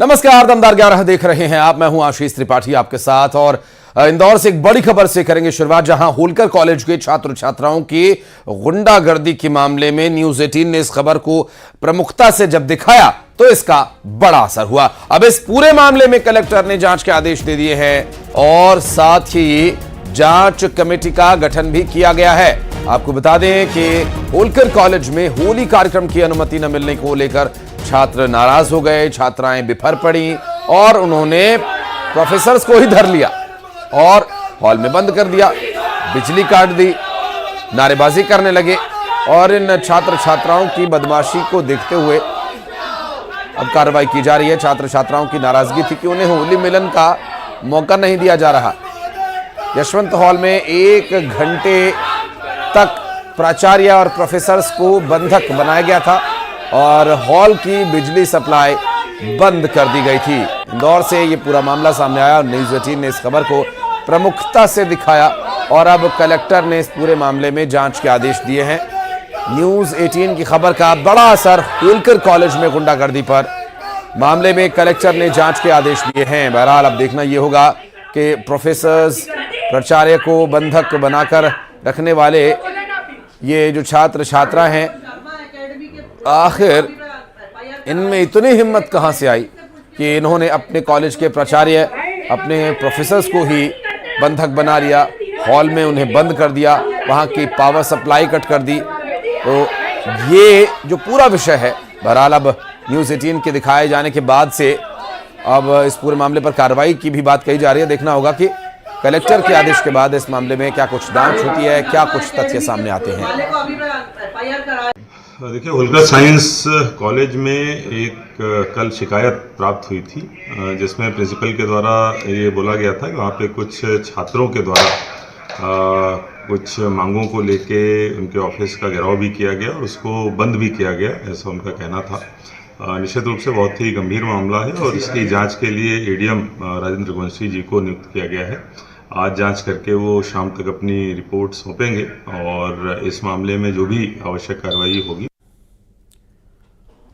नमस्कार, दमदार 11 देख रहे हैं आप। मैं हूं आशीष त्रिपाठी आपके साथ और इंदौर से एक बड़ी खबर से करेंगे शुरुआत, जहां होलकर कॉलेज के छात्र छात्राओं की गुंडागर्दी के मामले में न्यूज 18 ने इस खबर को प्रमुखता से जब दिखाया तो इसका बड़ा असर हुआ। अब इस पूरे मामले में कलेक्टर ने जांच के आदेश दे दिए हैं और साथ ही जांच कमेटी का गठन भी किया गया है। आपको बता दें कि होलकर कॉलेज में होली कार्यक्रम की अनुमति न मिलने को लेकर छात्र नाराज हो गए, छात्राएं बिफर पड़ी और उन्होंने प्रोफेसर्स को ही धर लिया और हॉल में बंद कर दिया, बिजली काट दी, नारेबाजी करने लगे। और इन छात्र छात्राओं की बदमाशी को देखते हुए अब कार्रवाई की जा रही है। छात्र छात्राओं की नाराजगी थी कि उन्हें होली मिलन का मौका नहीं दिया जा रहा। यशवंत हॉल में 1 घंटे तक प्राचार्य और प्रोफेसर्स को बंधक बनाया गया था और हॉल की बिजली सप्लाई बंद कर दी गई थी। इंदौर से ये पूरा मामला सामने आया और न्यूज 18 ने इस खबर को प्रमुखता से दिखाया और अब कलेक्टर ने इस पूरे मामले में जांच के आदेश दिए हैं। न्यूज 18 की खबर का बड़ा असर होलकर कॉलेज में गुंडागर्दी पर। मामले में कलेक्टर ने जांच के आदेश दिए हैं। बहरहाल अब देखना यह होगा कि प्रोफेसर्स, प्राचार्य को बंधक बनाकर रखने वाले ये जो छात्र छात्रा हैं, आखिर इनमें इतनी हिम्मत कहां से आई कि इन्होंने अपने कॉलेज के प्राचार्य, अपने प्रोफेसर्स को ही बंधक बना लिया, हॉल में उन्हें बंद कर दिया, वहां की पावर सप्लाई कट कर दी। तो ये जो पूरा विषय है, बहरहाल अब न्यूज 18 के दिखाए जाने के बाद से अब इस पूरे मामले पर कार्रवाई की भी बात कही जा रही है। देखना होगा कि कलेक्टर के आदेश के बाद इस मामले में क्या कुछ जांच होती है, क्या कुछ तथ्य सामने आते हैं। देखिए, होलकर साइंस कॉलेज में एक कल शिकायत प्राप्त हुई थी जिसमें प्रिंसिपल के द्वारा ये बोला गया था कि वहाँ पे कुछ छात्रों के द्वारा कुछ मांगों को लेके उनके ऑफिस का घेराव भी किया गया और उसको बंद भी किया गया, ऐसा उनका कहना था। निश्चित रूप से बहुत ही गंभीर मामला है और इसकी जांच के लिए एडीएम राजेंद्र गोंसी जी को नियुक्त किया गया है। आज जांच करके वो शाम तक अपनी रिपोर्ट सौंपेंगे और इस मामले में जो भी आवश्यक कार्रवाई होगी।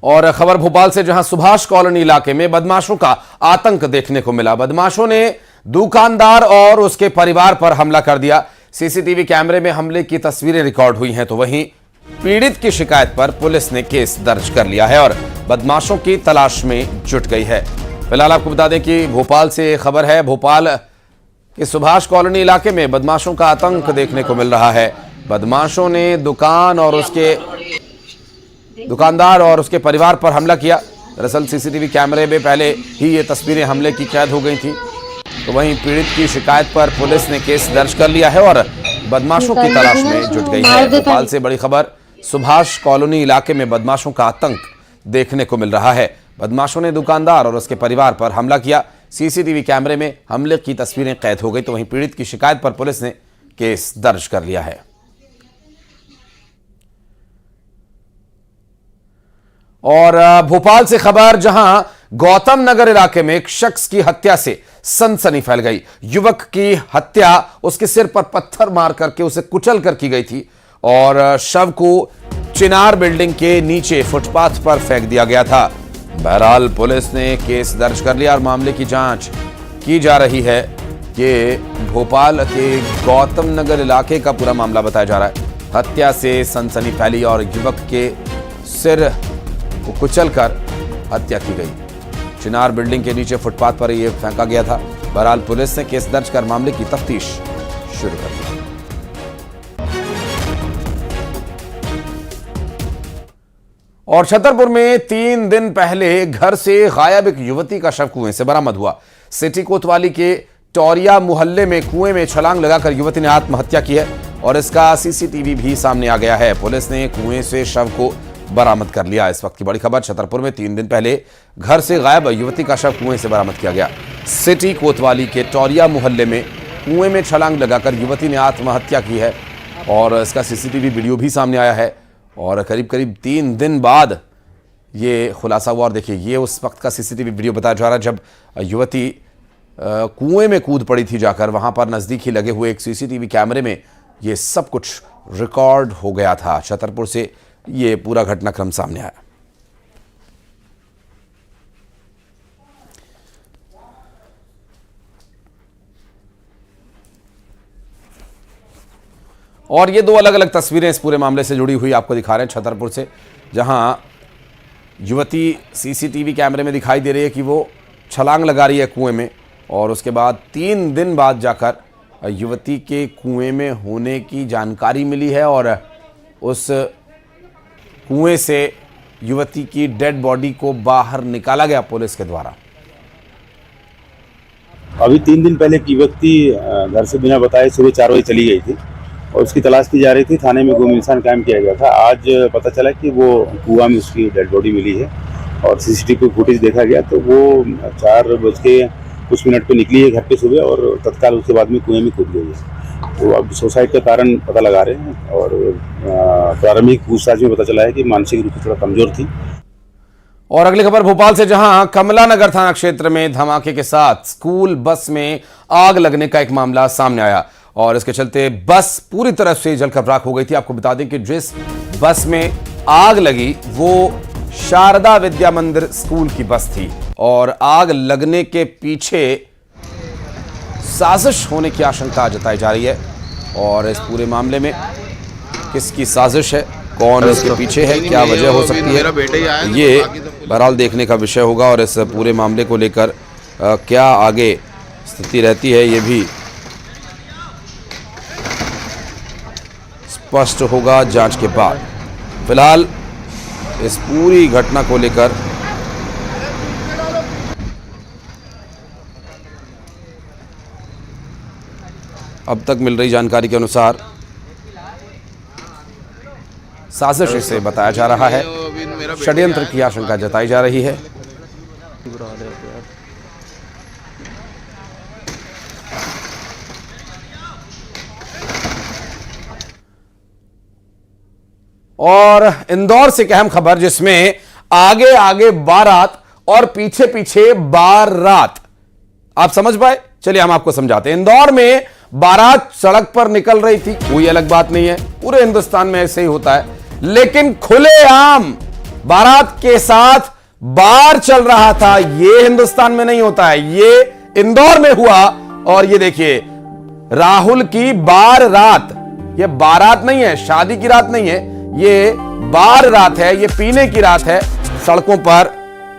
और खबर भोपाल से, जहां सुभाष कॉलोनी इलाके में बदमाशों का आतंक देखने को मिला। बदमाशों ने दुकानदार और उसके परिवार पर हमला कर दिया। सीसीटीवी कैमरे में हमले की तस्वीरें रिकॉर्ड हुई हैं। तो वहीं पीड़ित की शिकायत पर पुलिस ने केस दर्ज कर लिया है और बदमाशों की तलाश में जुट गई है। फिलहाल आपको बता दें कि भोपाल से खबर है। भोपाल के सुभाष कॉलोनी इलाके में बदमाशों का आतंक देखने को मिल रहा है। बदमाशों ने दुकानदार और उसके परिवार पर हमला किया। दरअसल सीसीटीवी कैमरे में पहले ही ये तस्वीरें हमले की कैद हो गई थी। तो वहीं पीड़ित की शिकायत पर पुलिस ने केस दर्ज कर लिया है और बदमाशों की तलाश में जुट गई है। भोपाल से बड़ी खबर, सुभाष कॉलोनी इलाके में बदमाशों का आतंक देखने को मिल रहा है। बदमाशों ने दुकानदार और उसके परिवार पर हमला किया। सीसीटीवी कैमरे में हमले की तस्वीरें कैद हो गई। तो वहीं पीड़ित की शिकायत पर पुलिस ने केस दर्ज कर लिया है। और भोपाल से खबर, जहां गौतम नगर इलाके में एक शख्स की हत्या से सनसनी फैल गई। युवक की हत्या उसके सिर पर पत्थर मार करके उसे कुचल कर की गई थी और शव को चिनार बिल्डिंग के नीचे फुटपाथ पर फेंक दिया गया था। बहरहाल पुलिस ने केस दर्ज कर लिया और मामले की जांच की जा रही है। ये भोपाल के गौतम नगर इलाके का पूरा मामला बताया जा रहा है। हत्या से सनसनी फैली और युवक के सिर को कुचलकर हत्या की गई। चिनार बिल्डिंग के नीचे फुटपाथ पर यह फेंका गया था। बहरहाल पुलिस ने केस दर्ज कर मामले की तफ्तीश शुरू कर दी। और छतरपुर में 3 दिन पहले घर से गायब एक युवती का शव कुएं से बरामद हुआ। सिटी कोतवाली के टोरिया मोहल्ले में कुएं में छलांग लगाकर युवती ने आत्महत्या की है और इसका सीसीटीवी भी सामने आ गया है। पुलिस ने कुएं से शव को बरामद कर लिया। इस वक्त की बड़ी खबर, छतरपुर में 3 दिन पहले घर से गायब युवती का शव कुएं से बरामद किया गया। सिटी कोतवाली के टोरिया मोहल्ले में कुएं में छलांग लगाकर युवती ने आत्महत्या की है और इसका सीसीटीवी वीडियो भी सामने आया है। और करीब करीब 3 दिन बाद ये खुलासा हुआ। और देखिए, ये उस वक्त का सीसीटीवी वीडियो बताया जा रहा है जब युवती कुएं में कूद पड़ी थी जाकर। वहां पर नजदीक ही लगे हुए एक सीसीटीवी कैमरे में ये सब कुछ रिकॉर्ड हो गया था। छतरपुर से ये पूरा घटनाक्रम सामने आया। और ये दो अलग अलग तस्वीरें इस पूरे मामले से जुड़ी हुई आपको दिखा रहे हैं छतरपुर से, जहां युवती सीसीटीवी कैमरे में दिखाई दे रही है कि वो छलांग लगा रही है कुएं में, और उसके बाद 3 दिन बाद जाकर युवती के कुएं में होने की जानकारी मिली है और उस कुएं से युवती की डेड बॉडी को बाहर निकाला गया पुलिस के द्वारा। अभी 3 दिन पहले एक व्यक्ति घर से बिना बताए सुबह 4 बजे चली गई थी और उसकी तलाश की जा रही थी। थाने में गुम इंसान कायम किया गया था। आज पता चला कि वो कुआं में उसकी डेड बॉडी मिली है और सीसीटीवी फुटेज देखा गया तो वो 4 बज के कुछ मिनट पे निकली है घर पे सुबह और तत्काल उसके बाद में कुएं में कूद गई है। तो अब सुसाइड का कारण पता लगा रहे हैं और प्रारंभिक पूछताछ में पता चला है कि मानसिक रूप से थोड़ा कमजोर थी। और अगली खबर भोपाल से, जहां कमला नगर थाना क्षेत्र में धमाके के साथ स्कूल बस में आग लगने का एक मामला सामने आया और इसके चलते बस पूरी तरह से जलकर राख हो गई थी। आपको बता दें कि जिस बस में आग लगी वो शारदा विद्या मंदिर स्कूल की बस थी और आग लगने के पीछे साजिश होने की आशंका जताई जा रही है। और इस पूरे मामले में किसकी साजिश है, कौन इसके पीछे है, क्या वजह हो सकती है, ये बहरहाल देखने का विषय होगा। और इस पूरे मामले को लेकर क्या आगे स्थिति रहती है ये भी स्पष्ट होगा जांच के बाद। फिलहाल इस पूरी घटना को लेकर अब तक मिल रही जानकारी के अनुसार साजिश इसे बताया जा रहा है, षड्यंत्र की आशंका जताई जा रही है। और इंदौर से एक अहम खबर जिसमें आगे आगे बारात और पीछे पीछे बारात। आप समझ पाए? चलिए हम आपको समझाते हैं। इंदौर में बारात सड़क पर निकल रही थी, कोई अलग बात नहीं है, पूरे हिंदुस्तान में ऐसे ही होता है, लेकिन खुलेआम बारात के साथ बार चल रहा था। ये हिंदुस्तान में नहीं होता है, ये इंदौर में हुआ। और ये देखिए, राहुल की बार रात, ये बारात नहीं है, शादी की रात नहीं है, ये बार रात है, ये पीने की रात है। सड़कों पर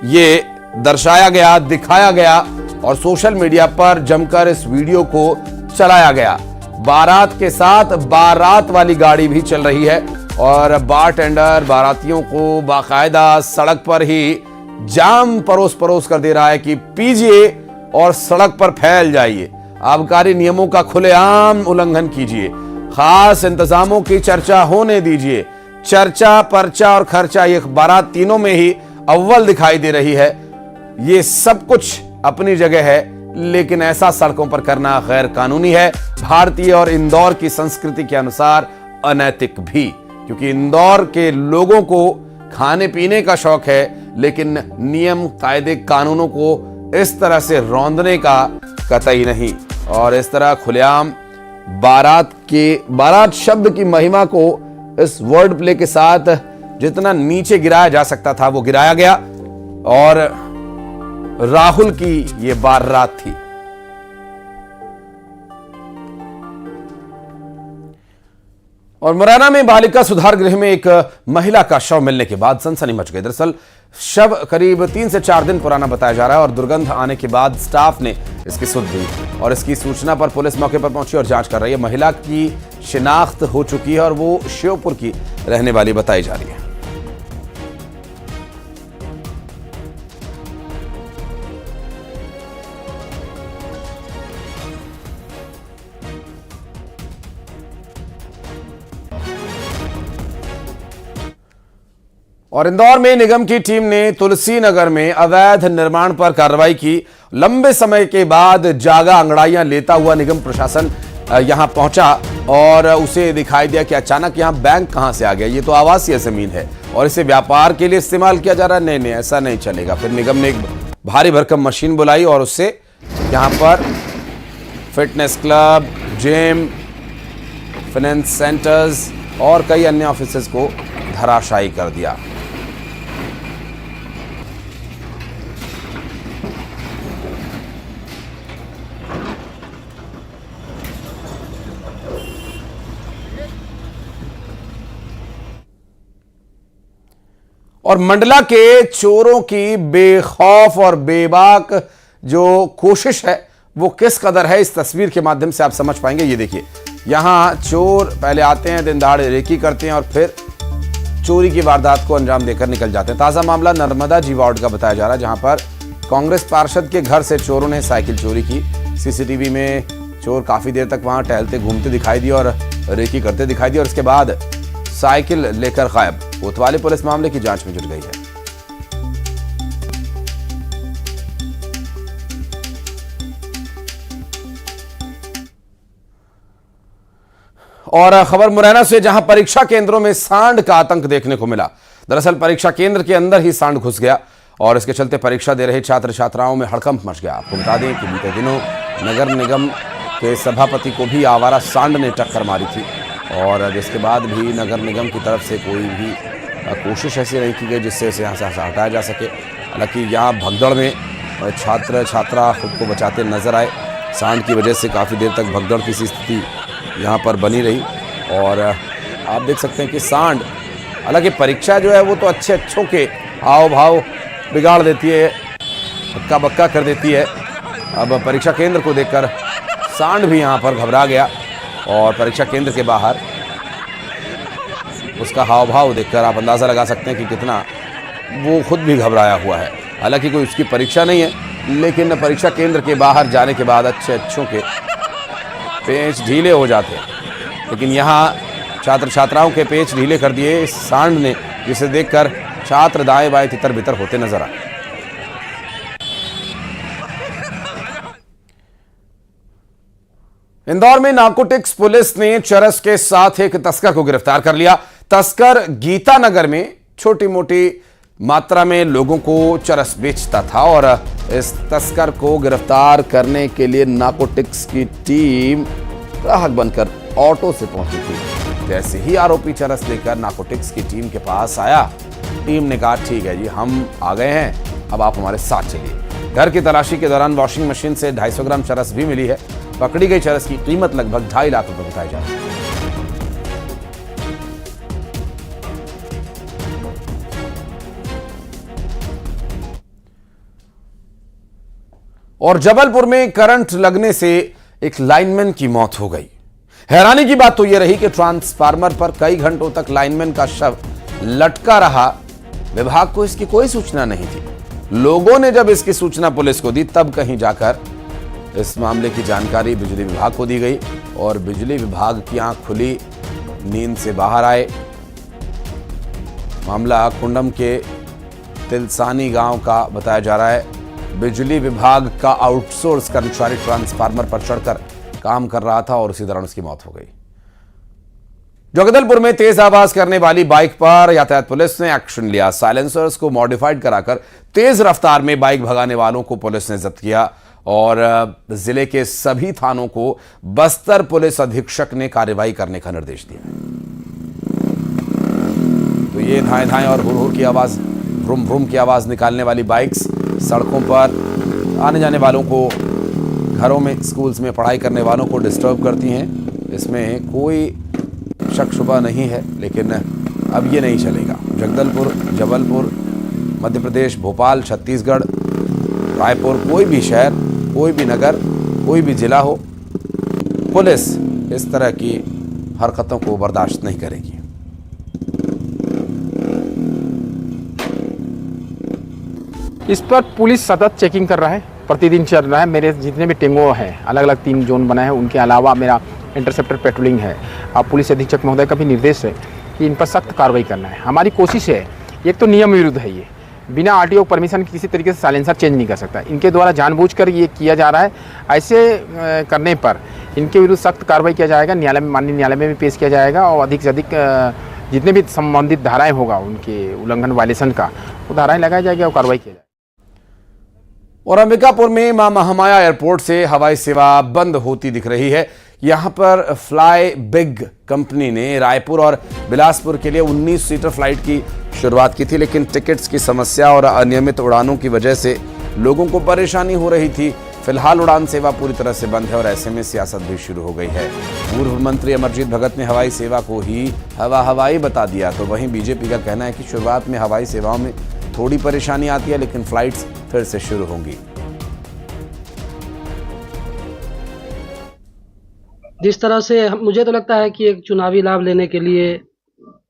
ये दर्शाया गया, दिखाया गया और सोशल मीडिया पर जमकर इस वीडियो को चलाया गया। बारात के साथ बारात वाली गाड़ी भी चल रही है और बारटेंडर बारातियों को बाकायदा सड़क पर ही जाम परोस परोस कर दे रहा है कि पीजिए और सड़क पर फैल जाइए, आबकारी नियमों का खुलेआम उल्लंघन कीजिए, खास इंतजामों की चर्चा होने दीजिए। चर्चा, पर्चा और खर्चा, ये बारात तीनों में ही अव्वल दिखाई दे रही है। ये सब कुछ अपनी जगह है, लेकिन ऐसा सड़कों पर करना गैर कानूनी है, भारतीय और इंदौर की संस्कृति के अनुसार अनैतिक भी, क्योंकि इंदौर के लोगों को खाने पीने का शौक है, लेकिन नियम, कायदे, कानूनों को इस तरह से रौंदने का कतई नहीं। और इस तरह खुलेआम बारात शब्द की महिमा को इस वर्ड प्ले के साथ जितना नीचे गिराया जा सकता था वो गिराया गया और राहुल की ये बारात थी। और मुरैना में बालिका सुधार गृह में एक महिला का शव मिलने के बाद सनसनी मच गई। दरअसल शव करीब 3 से 4 दिन पुराना बताया जा रहा है और दुर्गंध आने के बाद स्टाफ ने इसकी सुध दी और इसकी सूचना पर पुलिस मौके पर पहुंची और जांच कर रही है। महिला की शिनाख्त हो चुकी है और वो श्योपुर की रहने वाली बताई जा रही है। और इंदौर में निगम की टीम ने तुलसी नगर में अवैध निर्माण पर कार्रवाई की। लंबे समय के बाद जागा अंगड़ाइयां लेता हुआ निगम प्रशासन यहां पहुंचा और उसे दिखाई दिया कि अचानक यहां बैंक कहां से आ गया। ये तो आवासीय जमीन है और इसे व्यापार के लिए इस्तेमाल किया जा रहा है। नहीं, ऐसा नहीं चलेगा। फिर निगम ने एक भारी भरकम मशीन बुलाई और उससे यहां पर fitness club, gym, finance centres और कई अन्य ऑफिसेज को धराशायी कर दिया। और मंडला के चोरों की बेखौफ और बेबाक जो कोशिश है वो किस कदर है, इस तस्वीर के माध्यम से आप समझ पाएंगे। ये देखिए, यहां चोर पहले आते हैं, दिन दहाड़े रेकी करते हैं और फिर चोरी की वारदात को अंजाम देकर निकल जाते हैं। ताजा मामला नर्मदा जी वार्ड का बताया जा रहा है, जहां पर कांग्रेस पार्षद के घर से चोरों ने साइकिल चोरी की। सीसीटीवी में चोर काफी देर तक वहां टहलते घूमते दिखाई दिए और रेकी करते दिखाई दिए और उसके बाद साइकिल लेकर गायब। कोतवाली पुलिस मामले की जांच में जुट गई है। और खबर मुरैना से, जहां परीक्षा केंद्रों में सांड का आतंक देखने को मिला। दरअसल परीक्षा केंद्र के अंदर ही सांड घुस गया और इसके चलते परीक्षा दे रहे छात्र छात्राओं में हड़कंप मच गया। आपको बता दें कि बीते दिनों नगर निगम के सभापति को भी आवारा सांड ने टक्कर मारी थी और जिसके बाद भी नगर निगम की तरफ से कोई भी कोशिश ऐसी नहीं की गई जिससे इसे यहाँ से हटाया जा सके। हालांकि यहाँ भगदड़ में छात्र छात्रा खुद को बचाते नजर आए। सांड की वजह से काफ़ी देर तक भगदड़ की स्थिति यहाँ पर बनी रही और आप देख सकते हैं कि सांड, हालांकि परीक्षा जो है वो तो अच्छों के हाव भाव बिगाड़ देती है, हक्का बक्का कर देती है। अब परीक्षा केंद्र को देखकर सांड भी यहाँ पर घबरा गया और परीक्षा केंद्र के बाहर उसका हाव भाव देखकर आप अंदाज़ा लगा सकते हैं कि कितना वो खुद भी घबराया हुआ है। हालांकि कोई उसकी परीक्षा नहीं है, लेकिन परीक्षा केंद्र के बाहर जाने के बाद अच्छों के पेच ढीले हो जाते हैं, लेकिन यहाँ छात्र छात्राओं के पेच ढीले कर दिए इस सांड ने, जिसे देखकर छात्र दाएं बाएं तितर बितर होते नजर आए। इंदौर में नारकोटिक्स पुलिस ने चरस के साथ एक तस्कर को गिरफ्तार कर लिया। तस्कर गीतानगर में छोटी मोटी मात्रा में लोगों को चरस बेचता था और इस तस्कर को गिरफ्तार करने के लिए नारकोटिक्स की टीम ग्राहक बनकर ऑटो से पहुंची थी। जैसे ही आरोपी चरस लेकर नारकोटिक्स की टीम के पास आया, टीम ने कहा ठीक है जी, हम आ गए हैं, अब आप हमारे साथ चलिए। घर की तलाशी के दौरान वॉशिंग मशीन से 250 ग्राम चरस भी मिली है। पकड़ी गई चरस की कीमत लगभग 2.5 लाख रुपए बताई जा रही है। और जबलपुर में करंट लगने से एक लाइनमैन की मौत हो गई। हैरानी की बात तो यह रही कि ट्रांसफार्मर पर कई घंटों तक लाइनमैन का शव लटका रहा। विभाग को इसकी कोई सूचना नहीं थी। लोगों ने जब इसकी सूचना पुलिस को दी, तब कहीं जाकर इस मामले की जानकारी बिजली विभाग को दी गई और बिजली विभाग की आंख खुली, नींद से बाहर आए। मामला कुंडम के तिलसानी गांव का बताया जा रहा है। बिजली विभाग का आउटसोर्स कर्मचारी ट्रांसफार्मर पर चढ़कर काम कर रहा था और उसी दौरान उसकी मौत हो गई। जगदलपुर में तेज आवाज करने वाली बाइक पर यातायात पुलिस ने एक्शन लिया। साइलेंसर्स को मॉडिफाइड कराकर तेज रफ्तार में बाइक भगाने वालों को पुलिस ने जब्त किया और जिले के सभी थानों को बस्तर पुलिस अधीक्षक ने कार्रवाई करने का निर्देश दिया। तो ये धाएं धाएं और हुर की आवाज, भ्रुम भ्रुम की आवाज निकालने वाली बाइक्स सड़कों पर आने जाने वालों को, घरों में, स्कूल्स में पढ़ाई करने वालों को डिस्टर्ब करती हैं। इसमें कोई शक शुबा नहीं है, लेकिन अब ये नहीं चलेगा। जगदलपुर, जबलपुर, मध्य प्रदेश, भोपाल, छत्तीसगढ़, रायपुर, कोई भी शहर, कोई भी नगर, कोई भी जिला हो, पुलिस इस तरह की हरकतों को बर्दाश्त नहीं करेगी। इस पर पुलिस सतत चेकिंग कर रहा है, प्रतिदिन चल रहा है। मेरे जितने भी टेंगो हैं, अलग अलग 3 जोन बनाए हैं, उनके अलावा मेरा इंटरसेप्टर पेट्रोलिंग है। अब पुलिस अधीक्षक महोदय का भी निर्देश है कि इन पर सख्त कार्रवाई करना है। हमारी कोशिश है, एक तो नियम विरुद्ध है, ये बिना आरटीओ परमिशन के किसी तरीके से साइलेंसर चेंज नहीं कर सकता। इनके द्वारा जानबूझकर ये किया जा रहा है। ऐसे करने पर इनके विरुद्ध सख्त कार्रवाई किया जाएगा। न्यायालय में, माननीय न्यायालय में भी पेश किया जाएगा और अधिक से अधिक जितने भी संबंधित धाराएँ होगा उनके उल्लंघन वायलेशन का, वो धाराएँ लगाई जाएगी और कार्रवाई की जाएगी। और अंबिकापुर में मां महामाया एयरपोर्ट से हवाई सेवा बंद होती दिख रही है। यहां पर फ्लाई बिग कंपनी ने रायपुर और बिलासपुर के लिए 19 सीटर फ्लाइट की शुरुआत की थी, लेकिन टिकट्स की समस्या और अनियमित उड़ानों की वजह से लोगों को परेशानी हो रही थी। फिलहाल उड़ान सेवा पूरी तरह से बंद है और ऐसे में सियासत भी शुरू हो गई है। पूर्व मंत्री अमरजीत भगत ने हवाई सेवा को ही हवाई बता दिया, तो वहीं बीजेपी का कहना है कि शुरुआत में हवाई सेवाओं में थोड़ी परेशानी आती है, लेकिन फ्लाइट्स फिर से शुरू होंगी। जिस तरह से मुझे तो लगता है कि एक चुनावी लाभ लेने के लिए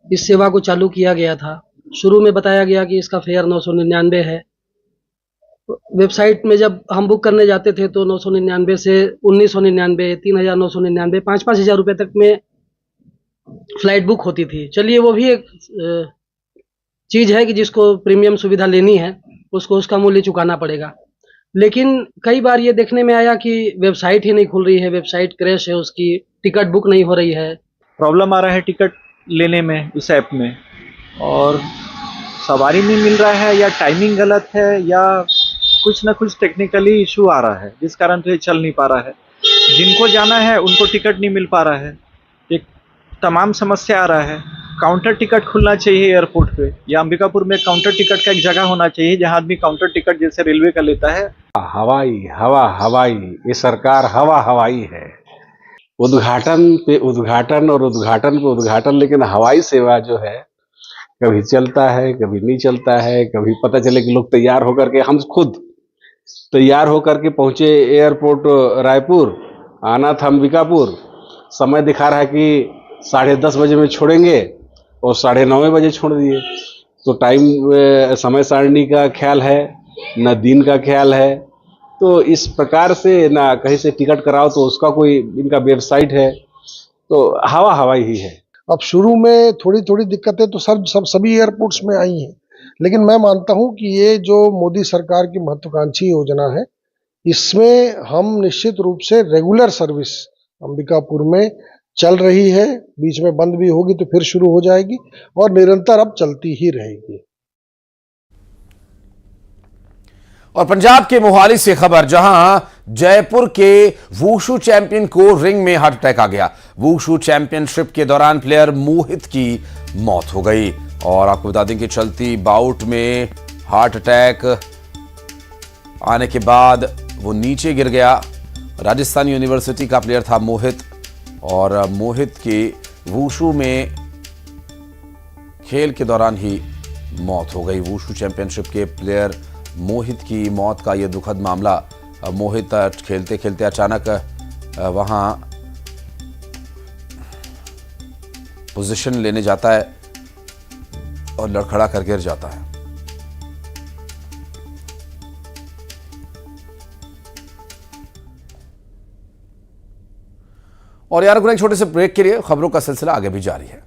इस सेवा को चालू किया गया था। शुरू में बताया गया कि इसका फेयर 999 है। वेबसाइट में जब हम बुक करने जाते थे तो 999 से 1999, 3999, 5,000 रुपये तक में फ्लाइट बुक होती थी। चलिए, वो भी एक चीज़ है कि जिसको प्रीमियम सुविधा लेनी है उसको उसका मूल्य चुकाना पड़ेगा। लेकिन कई बार ये देखने में आया कि वेबसाइट ही नहीं खुल रही है, वेबसाइट क्रैश है, उसकी टिकट बुक नहीं हो रही है। प्रॉब्लम आ रहा है टिकट लेने में इस ऐप में, और सवारी नहीं मिल रहा है, या टाइमिंग गलत है, या कुछ ना कुछ टेक्निकली इशू आ रहा है जिस कारण तो ये चल नहीं पा रहा है। जिनको जाना है उनको टिकट नहीं मिल पा रहा है, एक तमाम समस्या आ रहा है। काउंटर टिकट खुलना चाहिए एयरपोर्ट पे, या अंबिकापुर में काउंटर टिकट का एक जगह होना चाहिए जहां आदमी काउंटर टिकट जैसे रेलवे का लेता है। हवाई ये सरकार हवाई है। उद्घाटन पे उद्घाटन, लेकिन हवाई सेवा जो है कभी चलता है, कभी नहीं चलता है। कभी पता चले कि लोग तैयार होकर के, हम खुद तैयार होकर के पहुंचे एयरपोर्ट रायपुर, आना था अंबिकापुर, समय दिखा रहा है कि 10:30 बजे में छोड़ेंगे और 9:30 बजे छोड़ दिए। तो समय सारणी का ख्याल है, न दिन का ख्याल है। तो इस प्रकार से ना कहीं से टिकट कराओ तो उसका कोई इनका वेबसाइट है, तो हवाई ही है। अब शुरू में थोड़ी दिक्कतें तो सभी एयरपोर्ट्स में आई हैं, लेकिन मैं मानता हूं कि ये जो मोदी सरकार की महत्वाकांक्षी योजना है, इसमें हम निश्चित रूप से रेगुलर सर्विस अंबिकापुर में चल रही है। बीच में बंद भी होगी तो फिर शुरू हो जाएगी और निरंतर अब चलती ही रहेगी। और पंजाब के मोहाली से खबर, जहां जयपुर के वुशु चैंपियन को रिंग में हार्ट अटैक आ गया। वुशु चैंपियनशिप के दौरान प्लेयर मोहित की मौत हो गई। और आपको बता दें कि चलती बाउट में हार्ट अटैक आने के बाद वो नीचे गिर गया। राजस्थान यूनिवर्सिटी का प्लेयर था मोहित, और मोहित की वुशु में खेल के दौरान ही मौत हो गई। वुशु चैंपियनशिप के प्लेयर मोहित की मौत का यह दुखद मामला। मोहित खेलते खेलते अचानक वहां पोजीशन लेने जाता है और लड़खड़ा कर गिर जाता है। और यार, एक छोटे से ब्रेक के लिए खबरों का सिलसिला आगे भी जारी है।